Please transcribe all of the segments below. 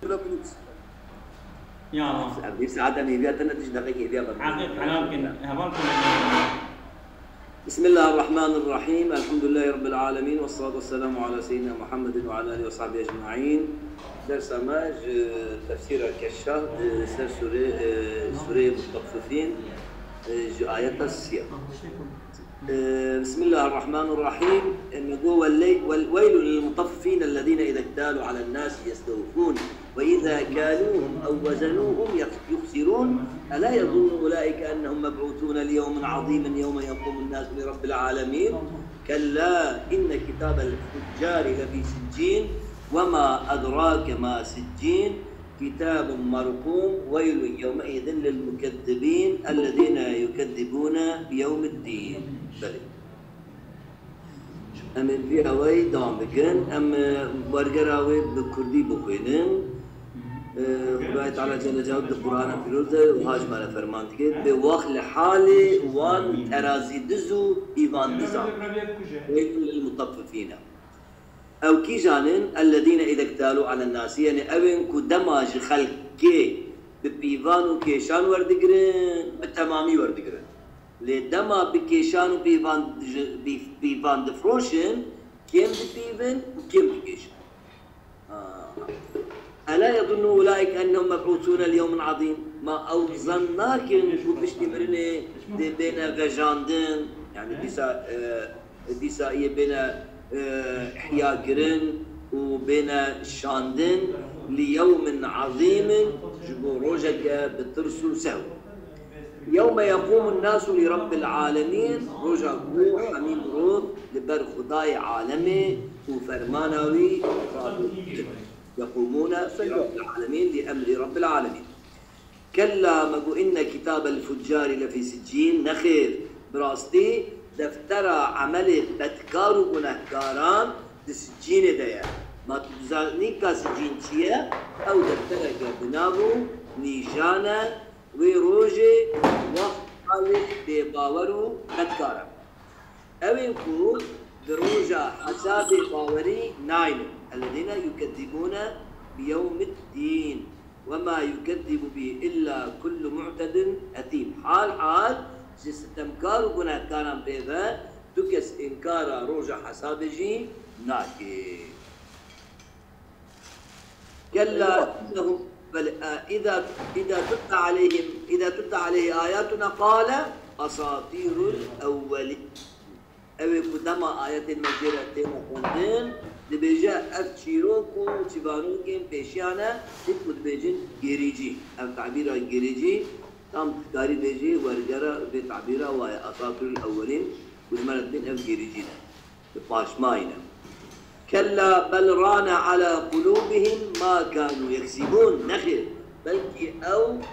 يا الله عبدي ساعات أنا يبيع تنتج دقيقة يبيع حقيقة لكن هبالكم. بسم الله الرحمن الرحيم، الحمد لله رب العالمين والصلاة والسلام على سيدنا محمد وعلى آله وصحبه أجمعين. درس ماج تفسير الكشاف سر سورة المطففين آية السياق. بسم الله الرحمن الرحيم. نقول ويل للمطففين الذين إذا اكتالوا على الناس يستوفون وإذا كالوهم أو وزنوهم يخسرون ألا يظن أولئك أنهم مبعوثون ليوم عظيم يوم يقوم الناس لرب العالمين كلا إن كتاب الفجار لفي سجين وما أدراك ما سجين كتاب مرقوم ويل يومئذ للمكذبين الذين يكذبون بيوم الدين. بلي أم في هواي دام بكن أم برجر هواي بكردي بخوينن خدای تعالی جل جلاله قرآن فیروزه و هاج مال فرمان تكيد بوقت لحاله وان ترازي دزو إيوان دزان للمطففين أو كي جانن الذين إذا اكتالوا على الناس يعني أوين كو دماج خلق كي ببيوان و كيشان وردقرن بتمامي وردقرن لدما بكيشان و بيوان دفروشن كيم ببيوان و كيم بكيشان. ألا يظن أولئك أنهم مبعوثون ليوم عظيم ما أوزناك وبشتي برني بين غجاندن يعني ديسائية بين إحياء كرن وبين شاندن ليوم عظيم جبو روجك بترسو سهو يوم يقوم الناس لرب العالمين روجك حميم روض لبر خداي عالمي وفرمانوي يقومون لرب العالمين لأمر رب العالمين. كلا مقو إن كتاب الفجار لفي سجين نخير براستي دفتر عمل بدكار ونهكاران دسجين ديا ما تزالني كسجين شيا أو دفتر بنابو نيجانا وروجي وخالق بباورو بدكارا أوينكو بروجا حساب باوري ناينو الذين يكذبون بيوم الدين وما يكذب به إلا كل معتد أثيم. حال ستمكار وقنا كان بيذا تكس إنكار روجا حسابجي ناكي. كلا إنهم بل إذا تتلى عليه آياتنا قال أساطير الأولين. أوي قدما آيات المجيرة تيما قندين دبيجا أف شيروكو تشيبانوكين بيشيانا تكود بيجن جيريجي أم تعبيرها جيريجي تام تكاري بيجي ورجرا بتعبيرها وهي أساطير الأولين وزمانت بين أف جيريجينا بباش ماينا. كلا بل ران على قلوبهم ما كانوا يكسبون نخير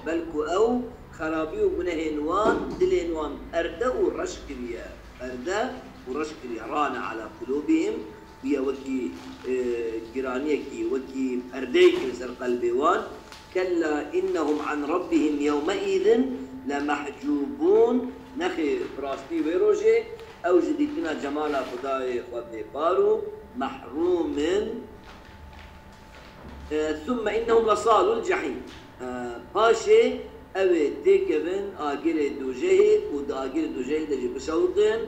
بلكو أو خرابيو بنهنوان دلينوان أردا ورشكريا أردا ورشكريا ران على قلوبهم هي وكي جيرانيكي وكي أرديك لسر قلبيوان. كلا إنهم عن ربهم يومئذ لمحجوبون نخي براستي ويروجي أو جديدنا جمال خداي خدي بارو محروم ثم إنهم لصالوا الجحيم باشي أوي تيكفن آجير دوجيه ودآجير دوجيه دجي بشوطن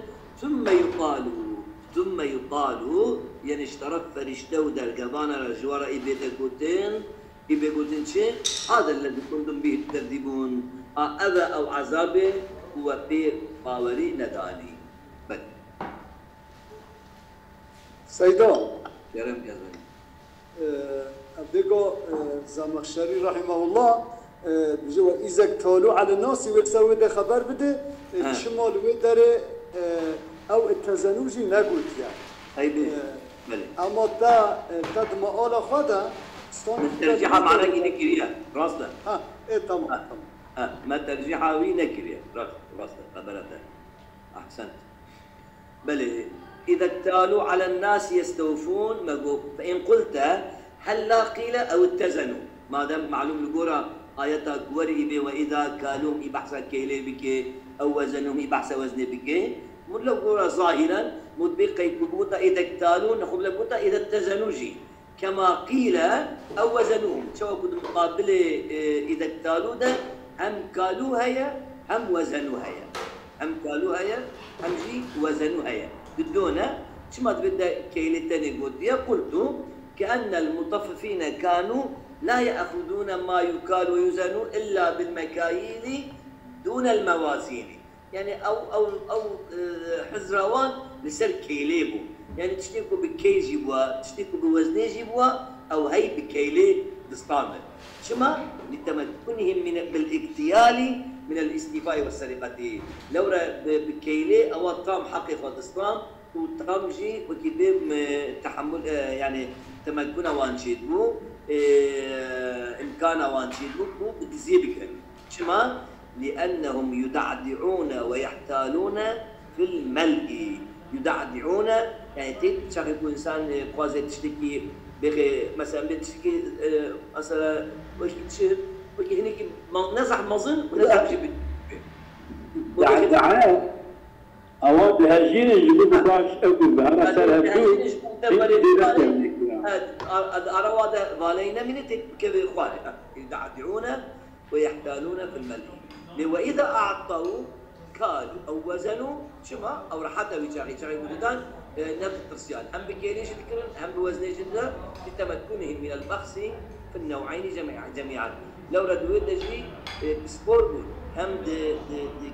ثم يقالوا يعني اشترك فرشته ودر قبانا رجوارا إبيكوتين شيء هذا الذي كنتم به تكذبون أذى أو عذابه هو في باوري نداني بل سيدان يرم كذلك أبديكو زمخشري رحمه الله بجوا إذا اكتالوا على الناس ويكسروا ده خبر بده شمال ودره أو التزنوجي نقولت يعني. هاي بله. أما تا مقال خدا الترجيحة معناه إنك كريه راسنا. إيه تمام. ما الترجيحة وين كريه راسنا قبلته. أحسنت. بله إذا اكتالوا على الناس يستوفون مجو فإن قلت هل لا قيل أو اتزنوا ما دام معلوم الجورا آياتك وري وإذا كالوهم يبحث كيلي بك أو وزنهم يبحث وزن بك مطلق ظاهرا مطبق كبوتا إذا اكتالوا نخب لبوتا إذا اتزنوا جي كما قيل أو وزنوهم شو كنت مقابلة إذا اكتالوا ده هم قالوا هيا هم وزنوا هيا هم قالوا هيا هم جي وزنوا هيا بدونا شو ما تبدأ كيلتين قلت كأن المطففين كانوا لا يأخذون ما يكال ويزنون إلا بالمكاييل دون الموازين يعني أو حزروان لسر كيليبو يعني تشتكوا بكي جيبوا تشتكوا بوزني جيبوا أو هي بكيلي دستاندر شما لتمكنهم من بالاغتيال من الاستيفاء والسرقة لو بكيلي أو طام حقيقة دستان وطام جي وكيف تحمل يعني تمكن وانشيدو إمكان وانشيدو بتزيبك شما لأنهم يدعدعون ويحتالون في الملء يدعدعون يعني تشارك إنسان قوازي تشتكي بخي مثلا بتشتكي مثلا وش تشير وكي هنيك نزح مظن ونزح جبت دعدعة أواد هالجين يجيبوا باش أقول بها مثلا أرواد ظالينا من كذا إخواني يدعدعون ويحتالون في الملء وإذا أعطوا كالوا أو وزنوا شما أو رحتها ويجاري بودان نفس الترسيان هم بكيليش ذكرن هم بوزني جدا لتمكنهم من البخس في النوعين جميعا لو ردوا دجي سبور هم دي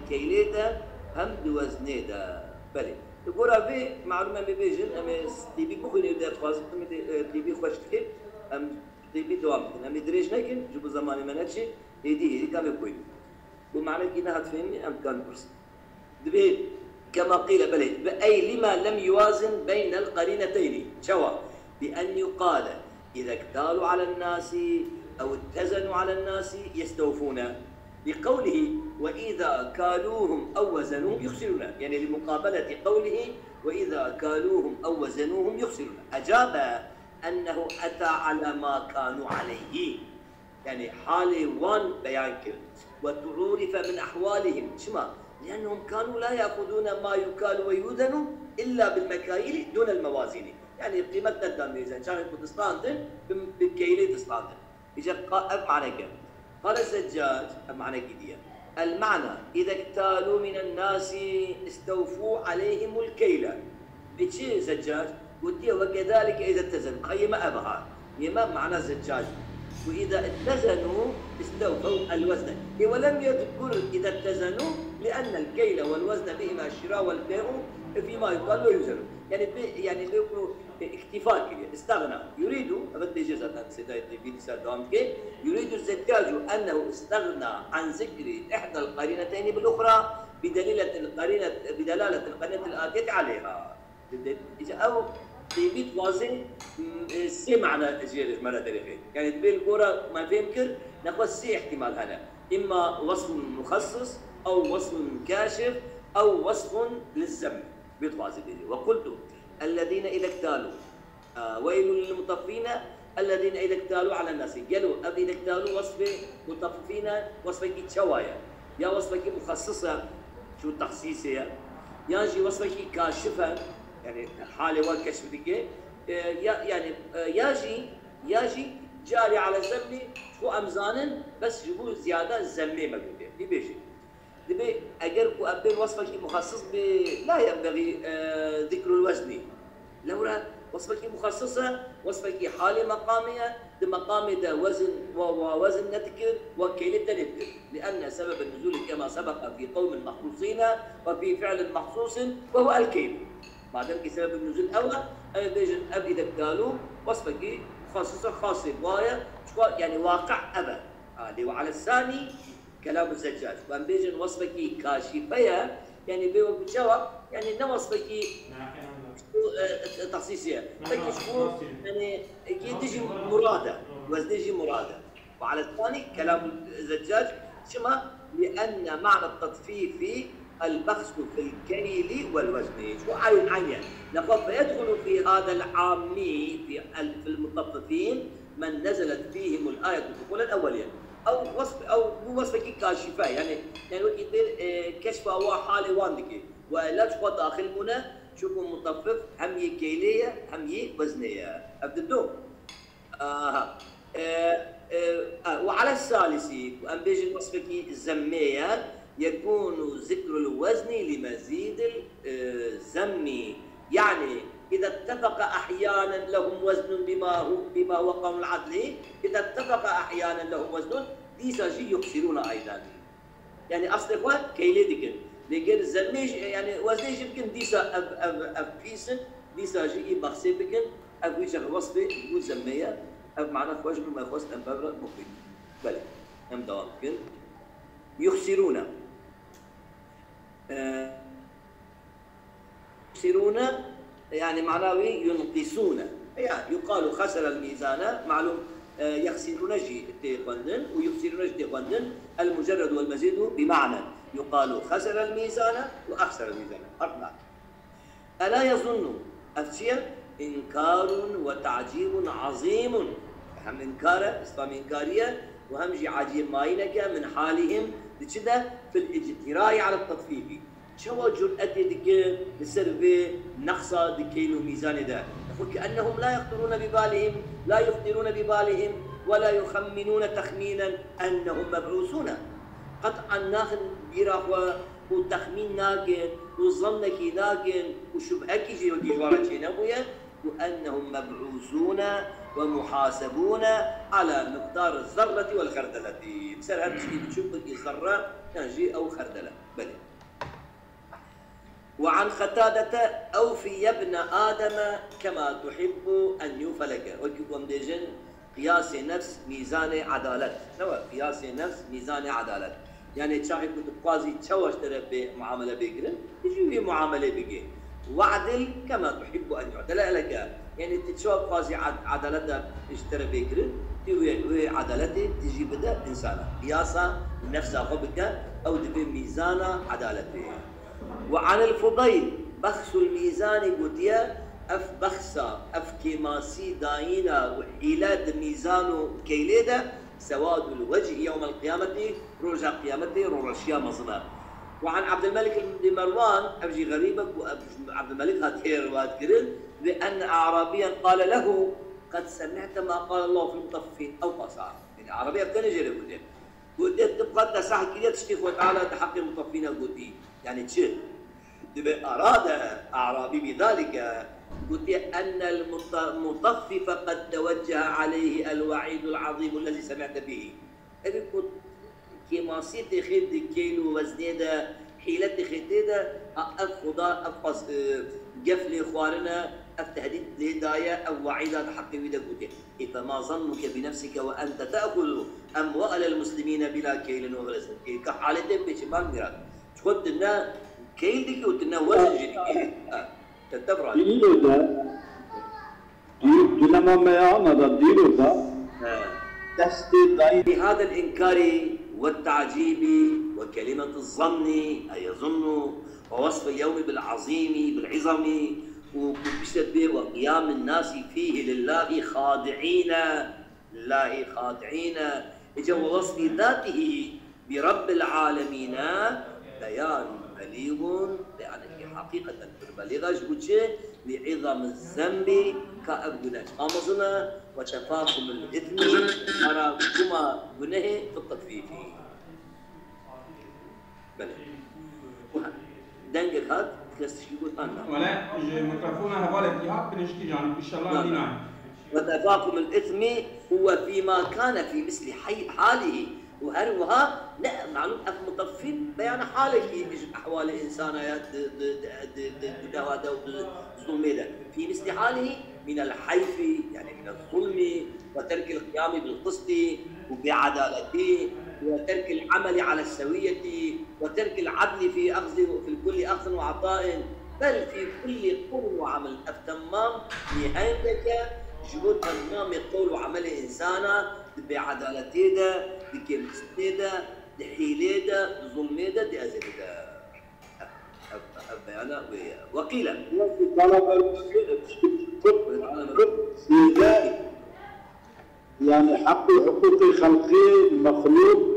كيليتا هم بوزني دا بلي يقول في معلومة بيجن أم تبي بخوني ده خاصة تبي خوش كيف أم تبي دوام أم دريش لكن جب زمان ما نتشي هدي كم يكوي ومعنى كنا هتفهمني أم كان برس دبي كما قيل بلي أي لما لم يوازن بين القرينتين شوا بأن يقال إذا اكتالوا على الناس أو اتزنوا على الناس يستوفون لقوله وإذا كالوهم أو وزنوهم يخسرون يعني لمقابلة قوله وإذا كالوهم أو وزنوهم يخسرون أجاب أنه أتى على ما كانوا عليه يعني حال وان بيان كرد وتعرف من أحوالهم شما لأنهم كانوا لا يأخذون ما يكال ويوزن إلا بالمكاييل دون الموازين يعني قيمتنا الدميزة شان يكون تستاندن بالكيلي تستاندن إجا معنى كم قال الزجاج معنى كدية المعنى إذا اكتالوا من الناس استوفوا عليهم الكيلة بشي زجاج وديه وكذلك إذا اتزنوا خيما أبها يما معنى زجاج وإذا اتزنوا استوفوا الوزن ولم يذكر إذا اتزنوا لأن الكيل والوزن بهما الشراء والبيع فيما يقال ويوزن يعني بيكونوا اكتفاء كده استغنى يريد أبدا جزء سيدايتي في لسان يريد الزجاج أنه استغنى عن ذكر إحدى القرينتين بالأخرى بدلالة القرينة الآتية عليها أو تبيت وازن سي معنى جيرش مرة تاريخية يعني تبين الكورة ما فهمكر ناخذ سي احتمال هنا إما وصف مخصص أو وصف كاشف أو وصف للذم بيتوازن وقلت الذين إذا اكتالوا ويل للمطففين الذين إذا اكتالوا على الناس قالوا إذا اكتالوا وصف مطففين وصفك شوايا يا وصفك مخصصة شو تخصيصها يجي وصفك كاشفة يعني حالة والكشف دقي يعني ياجي جاري على الزمي شو أمزان بس جبوا زيادة الزمي موجودة دي بيجي دبي أجركوا أبين وصفك مخصص لا ينبغي ذكر الوزن لولا وصفك مخصصة وصفك حالة مقامية مقام ده وزن ووزن نذكر وكيلة نذكر لأن سبب النزول كما سبق في قوم مخصوصين وفي فعل مخصوص وهو الكيل ما دام سبب النزول أول بيجن أب إذا قالوا وصفك مخصصة خاصة بوايا يعني واقع أبا وعلى الثاني كلام الزجاج وأن بيجن وصفك كاشفية يعني بيوقف جوا يعني إن وصفك تخصيصية فكشفوا يعني يجي مرادة وزنجي مرادة وعلى الثاني كلام الزجاج شما لأن معنى التطفيف البخس في الكيل والوزن شو عين نقول فيدخل في هذا العامي في المطففين من نزلت فيهم الآية الدخول الأولية أو وصف كاشفة يعني كشف هو حال واندك ولا تشوف داخل منا شوفوا مطفف هم كيلية هم وزنية أبدو الثالثي وأن بيجي الوصفة الزمية يكون ذكر الوزن لمزيد الزم، يعني إذا اتفق أحيانا لهم وزن بما هو قانون العدل، إذا اتفق أحيانا لهم وزن ديساجي يخسرون أيضا. يعني أصل إخوان كيلي ديكن لكن الزميج يعني وزنيج يمكن ديسا أف بيسن ديساجي بخسي بكن أفويش الوصفة يقول زمية أف معنا فواج ما يخوص أم بابرا مفيد بلى أم دوام كن يخسرون يخسرون يعني معناوي ينقصون، يعني يقال خسر الميزان معلوم يخسرون جي تيقندن ويخسرون جي تيقندن المجرد والمزيد بمعنى يقال خسر الميزان وأخسر الميزان أربعة. ألا يظن أفتيا إنكار وتعجيب عظيم، هم إنكار إسلام إنكارية وهم جي عجيب ماينك من حالهم لكذا في الاجتراء على التطفيف. شو جرأتي دكين السرفي نقصة دكين وميزان ده كأنهم لا يخطرون ببالهم لا يخطرون ببالهم ولا يخمنون تخمينا أنهم مبعوثون. قطعا ناخذ بيراخوا وتخمين ناقن وظنك ناقن وشبهك جي وجوارك نبويا وأنهم مبعوثون ومحاسبون على مقدار الذرة والخردلة. بسر هذا الشيء بتشوفك الذرة تنجي أو خردلة بلى. وعن قتادة أوفي يا ابن آدم كما تحب أن يوفى لك. وكيكم ديجن قياس نفس ميزان عدالة. نوع قياس نفس ميزان عدالة. يعني تشاهد كنت قاضي تشوش ترى بمعاملة بيكرن يجي في معاملة بيجي. وعدل كما تحب أن يعدل لك. يعني تشوف قاضي عدالته اشترى بيكرن تيوي عدالته تجي بدا إنسانة. قياسا نفسها خبك أو دبي ميزان عدالته. وعن الفضيل بخس الميزان قديا أف بخسا أف كيماسي داينا وحيلات ميزانو كيليدا سواد الوجه يوم القيامة رجع قيامته رجع مظلم. وعن عبد الملك بن مروان أبجي غريبك وعبد الملك هاتير واتكرن بأن أعرابيا قال له قد سمعت ما قال الله في المطففين أو قصار. يعني أعرابيا كان يجري قديا قديا تبقى تساحي كده تشتيخ وتعالى تحقق المطففين قدي يعني تشيل أراد أعرابي بذلك قلت أن المطفف قد توجه عليه الوعيد العظيم الذي سمعت به. أبي قلت كما سيت خد كيلو وزنيدا حيلة خديدا أفضل أفقص قفل إخواننا أفتهديد لهداية أو وعيدات حق ويدا قلت فما ظنك بنفسك وأنت تأكل أموال المسلمين بلا كيل وغلس كحالتين بشمال ميراد قلت لنا كيل ديكي وتنا وزن جديد تتبرع ديلو ده دينما ما يعمل ديلو ده تحسد بهذا الإنكار والتعجيب وكلمة الظن أي يظن ووصف اليوم بالعظيم بالعظم وبشت به وقيام الناس فيه لله خاضعين لله خاضعين إجا ووصف ذاته برب العالمين بيان بليغ يعني حقيقة بليغ جوتشي لعظم الذنب كأبناء أمزنا وتفاقم الإثم أرى كما بنه في التطفيف. بلى دنجل هاد كاستشيقول أنا ولا ميكروفون هوالك يا بنشكي جانب إن شاء الله دينا. وتفاقم الإثم هو فيما كان في مثل حاله وهروها لا معلوم أف مطفين بيان حالك أحوال الإنسان ظلم في مثل حاله من الحيف يعني من الظلم وترك القيام بالقسط وبعدالته وترك العمل على السوية وترك العدل في أخذ في كل أخذ وعطاء بل في كل قول وعمل أفتمام نهايتك جهود تمام قول وعمل إنسانا بعدالته ده بكمسته ده بحيلته ده بظلمه ده بأزله ده بيانا وقيل يعني حق حقوق خلقي المخلوق.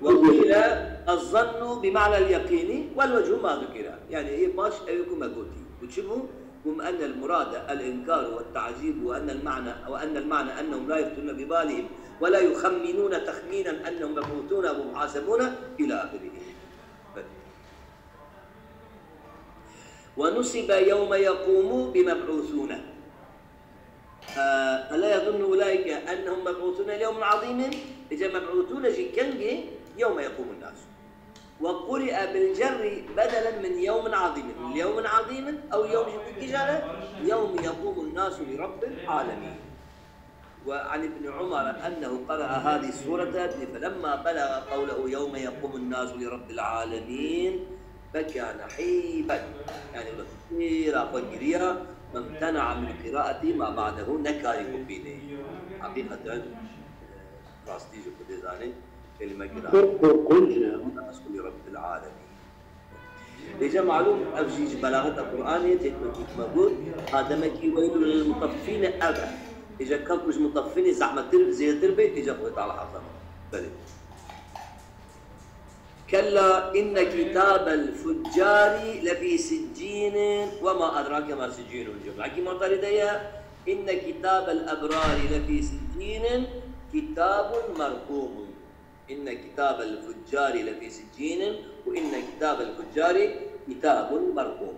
وقيل الظن بمعنى اليقين والوجه ما ذكر يعني هي باش أيكم ما قلتي وتشوفوا هم أن المراد الإنكار والتعجيب وأن المعنى أنهم لا يفتون ببالهم ولا يخمنون تخمينا أنهم مبعوثون ومحاسبون إلى آخره. ونسب يوم يقوم بمبعوثون. ألا يظن أولئك أنهم مبعوثون ليوم عظيم؟ إذا مبعوثون جي يوم يقوم الناس. وقرئ بالجر بدلا من يوم عظيم، يوم عظيم أو يوم يوم يقوم الناس لرب العالمين. وعن ابن عمر أنه قرأ هذه السورة فلما بلغ قوله يوم يقوم الناس لرب العالمين بكى نحيبا، يعني كثيرا فجريا فامتنع من قراءة ما بعده نكاري مبينه. حقيقة راستي جو كدزاني كلمة قراءة الناس لرب العالمين. إذا معلوم أفجيج بلاغة القرآن تتمكيك موجود هذا مكي ويل للمطفين أبا. إذا كنتش مطفين زحمة زي تربي إذا قلت على حظنا بلي. كلا إن كتاب الفجار لفي سجين وما أدراك ما سجين الجملة. كي معترضة إن كتاب الأبرار لفي سجين كتاب مرقوم. إن كتاب الفجار لفي سجين وإن كتاب الفجار كتاب مرقوم.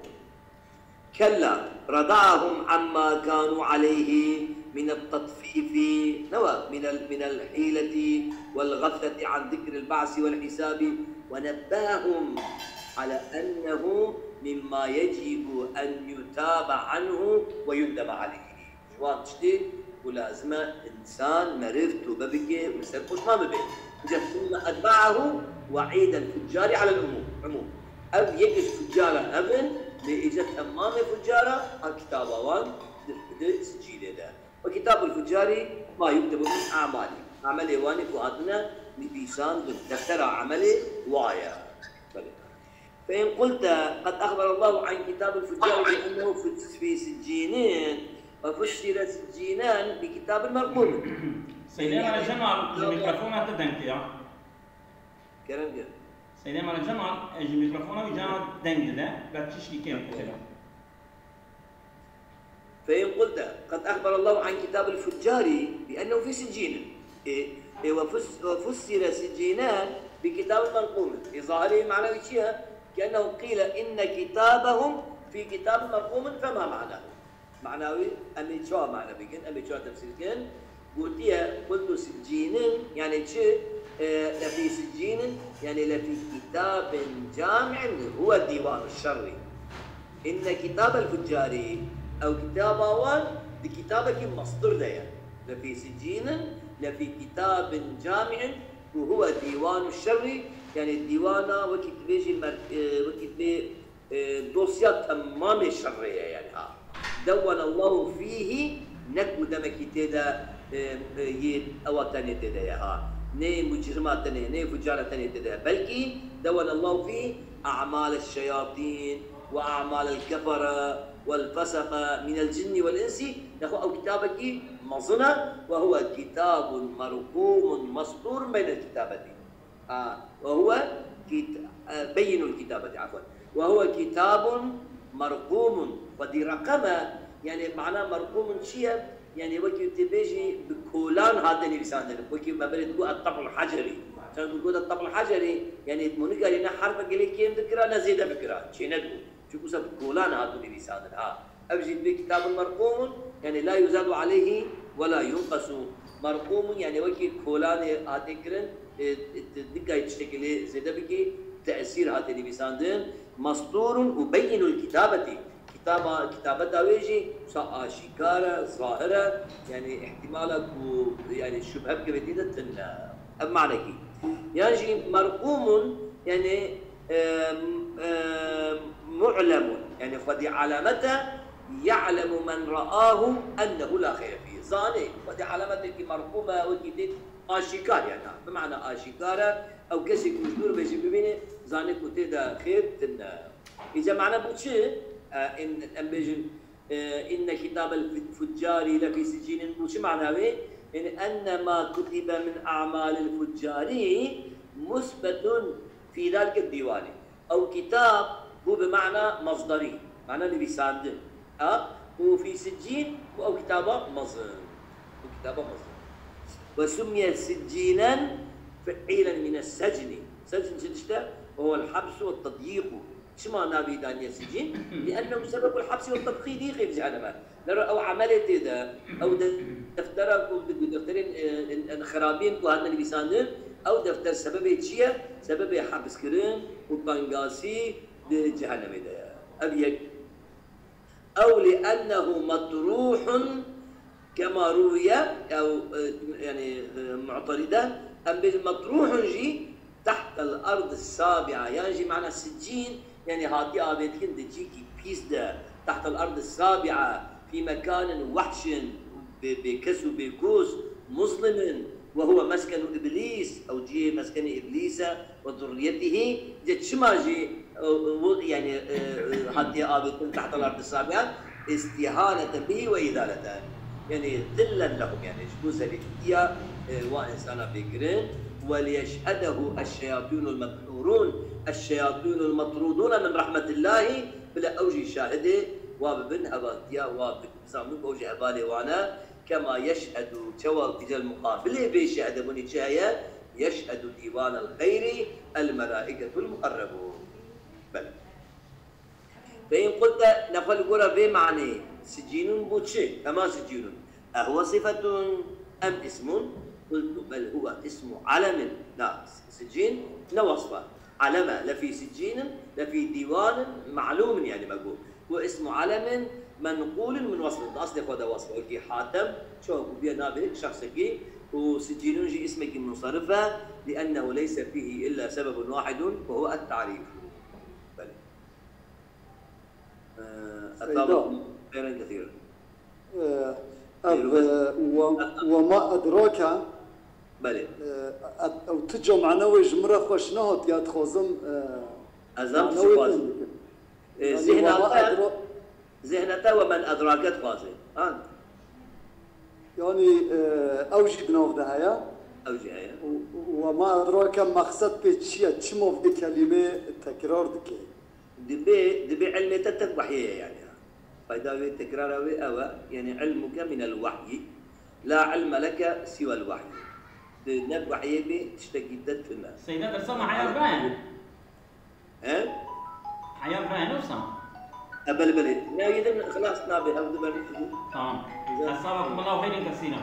كلا ردعهم عما كانوا عليه من التطفيف من الحيلة والغفلة عن ذكر البعث والحساب، ونبههم على أنه مما يجب أن يتاب عنه ويندم عليه. جواب تشتي ولازم إنسان مرفت وببكي ويسرقش ما ببي. ثم أتبعه وعيد الفجار على العموم. أب يجلس فجارة أبن لإجت أمام فجارة الكتاب وان سجيل ده. وكتاب الفجار ما يكتب من أعماله. عمل واني فؤادنا لبيسان بالدفتر عمله وايا. فإن قلت قد أخبر الله عن كتاب الفجار بأنه في سجينين وفسر سجينان بكتاب المرقوم. سيدنا على جمال الميكروفون تدنك كلام جد. سيدنا على جمال الميكروفون وجمال دنك ده بتشتي كم كلام. فإن قلت قد أخبر الله عن كتاب الفجار بأنه في سجين وفسر سجينان بكتاب مرقوم، في ظاهره معنى وشيها كأنه قيل إن كتابهم في كتاب مرقوم، فما معناه؟ معناوي أمي شو معنى بيكن أمي شو تفسير كن قلت سجين يعني شيء لفي سجين يعني لفي كتاب جامع هو ديوان الشر. إن كتاب الفجار أو كتاب أوان بكتابك مصدر ده لفي سجين لفي كتاب جامع وهو ديوان الشر، يعني الديوان وكتبه دوسيا تمام الشرية يعني دون الله فيه نكو دمك تدا يد أو تاني تدا يا ني مجرمات تاني ني فجارة تاني تدا، بلكي دون الله فيه أعمال الشياطين وأعمال الكفرة والفسقة من الجن والإنس نخو أو كتابك مظنة وهو كتاب مرقوم مسطور بين الكتابتين وهو بين الكتابة عفوا وهو كتاب مرقوم ودي رقمه يعني معناه مرقوم شيء يعني وكي تبيجي بكولان هذا اللسان وكي ما بنقول الطبع الحجري عشان تقول الطبع الحجري يعني منقال لنا حرف قال كيم ذكرى نزيد فكرة شيء ندو شو كسب كولان هذا اللسان أبجد بكتاب مرقوم يعني لا يزاد عليه ولا ينقص، مرقوم يعني وكي كولان هذا كرن دقة يشتكي زيادة بكي تأثير هذا اللسان مسطور وبين الكتابة كتابة داويجي شكارة ظاهرة يعني احتمالك يعني الشبهة بكبتيدة بمعنى كي يعني مرقوم يعني معلم يعني ودي علامته يعلم من رآه أنه لا خير فيه زاني ودي علامته مرقومة وكيدين آشكار يعني بمعنى آشكارة أو كسي كجدور بيجي ببيني زاني كتيدا خير إذا معنى بوشي إن كتاب الفجار لفي سجين وش معناه؟ أن ما كتب من أعمال الفجار مثبت في ذلك الديوان أو كتاب هو بمعنى مصدري معنى اللي بيساند وفي سجين أو كتابة مظن وسمي سجينا فعيلا من السجن. سجن شدشته وهو الحبس والتضييق. شو معناه بيدانية السجين؟ لأنه سبب الحبس والتضييق في جهنم. نرى أو عملت إذا أو دفترين خرابين وهذا اللي بيساندن أو دفتر سبب شيء سبب حبس كرين وبانغاسي جهنم إذا أبيك أو لأنه مطروح كما روي أو يعني معترضة أم بالمطروح جي تحت الأرض السابعة. يعني معنى السجين يعني هاتي آبيتكن دجيكي بيس ده تحت الأرض السابعة في مكان وحش بكسو بكوس مظلم وهو مسكن إبليس أو جي مسكن إبليس وذريته جت شما جي يعني هاتي آبيتكن تحت الأرض السابعة استهانة به وإذالة يعني ذلا لهم يعني جبوزة لإياه وإنسانا بكرين وليشهده الشياطين المدحورون الشياطين المطرودون من رحمة الله بلا أوجي شاهده وابن أباتيا وابن زامن أوجي أبالي وانا كما يشهد جواب تجا المقابل بيشهد بني شاية يشهد ديوان الخير الملائكة المقربون. بل فإن قلت نقل قرى بمعنى سجين بوتشي كما سجين أهو صفة أم اسم؟ قلت بل هو اسم علم. لا سجين لا وصفة علم لفي سجين لفي ديوان معلوم يعني بقول هو اسم علم منقول من وصف أصل هذا وصف وكي حاتم شو بينا به شخصك وسجين جي اسمك منصرفة لأنه ليس فيه إلا سبب واحد وهو التعريف. بل أطابق خيرا كثيرا. وما أدراك بله أو تجو معنوي جمرة خوش نهض يا تخوزم أزام معنوي ذهنته ومن أدراكت خوازي يعني أوجي بنوفدها يا أوجي هيا وما أدراك مقصد بيتشيا تشمو في كلمة تكرار دكي دبي علم تتك وحيه يعني فإذا تكرار أو يعني علمك من الوحي لا علم لك سوى الوحي. نب وحي بي تشتكي في الناس. سيدنا السما حياة براين. ها؟ حياة براين وسام. أبل بلد. لا يدن خلاص نابي أبد بلد. تمام. أصابكم الله خير كثيرا.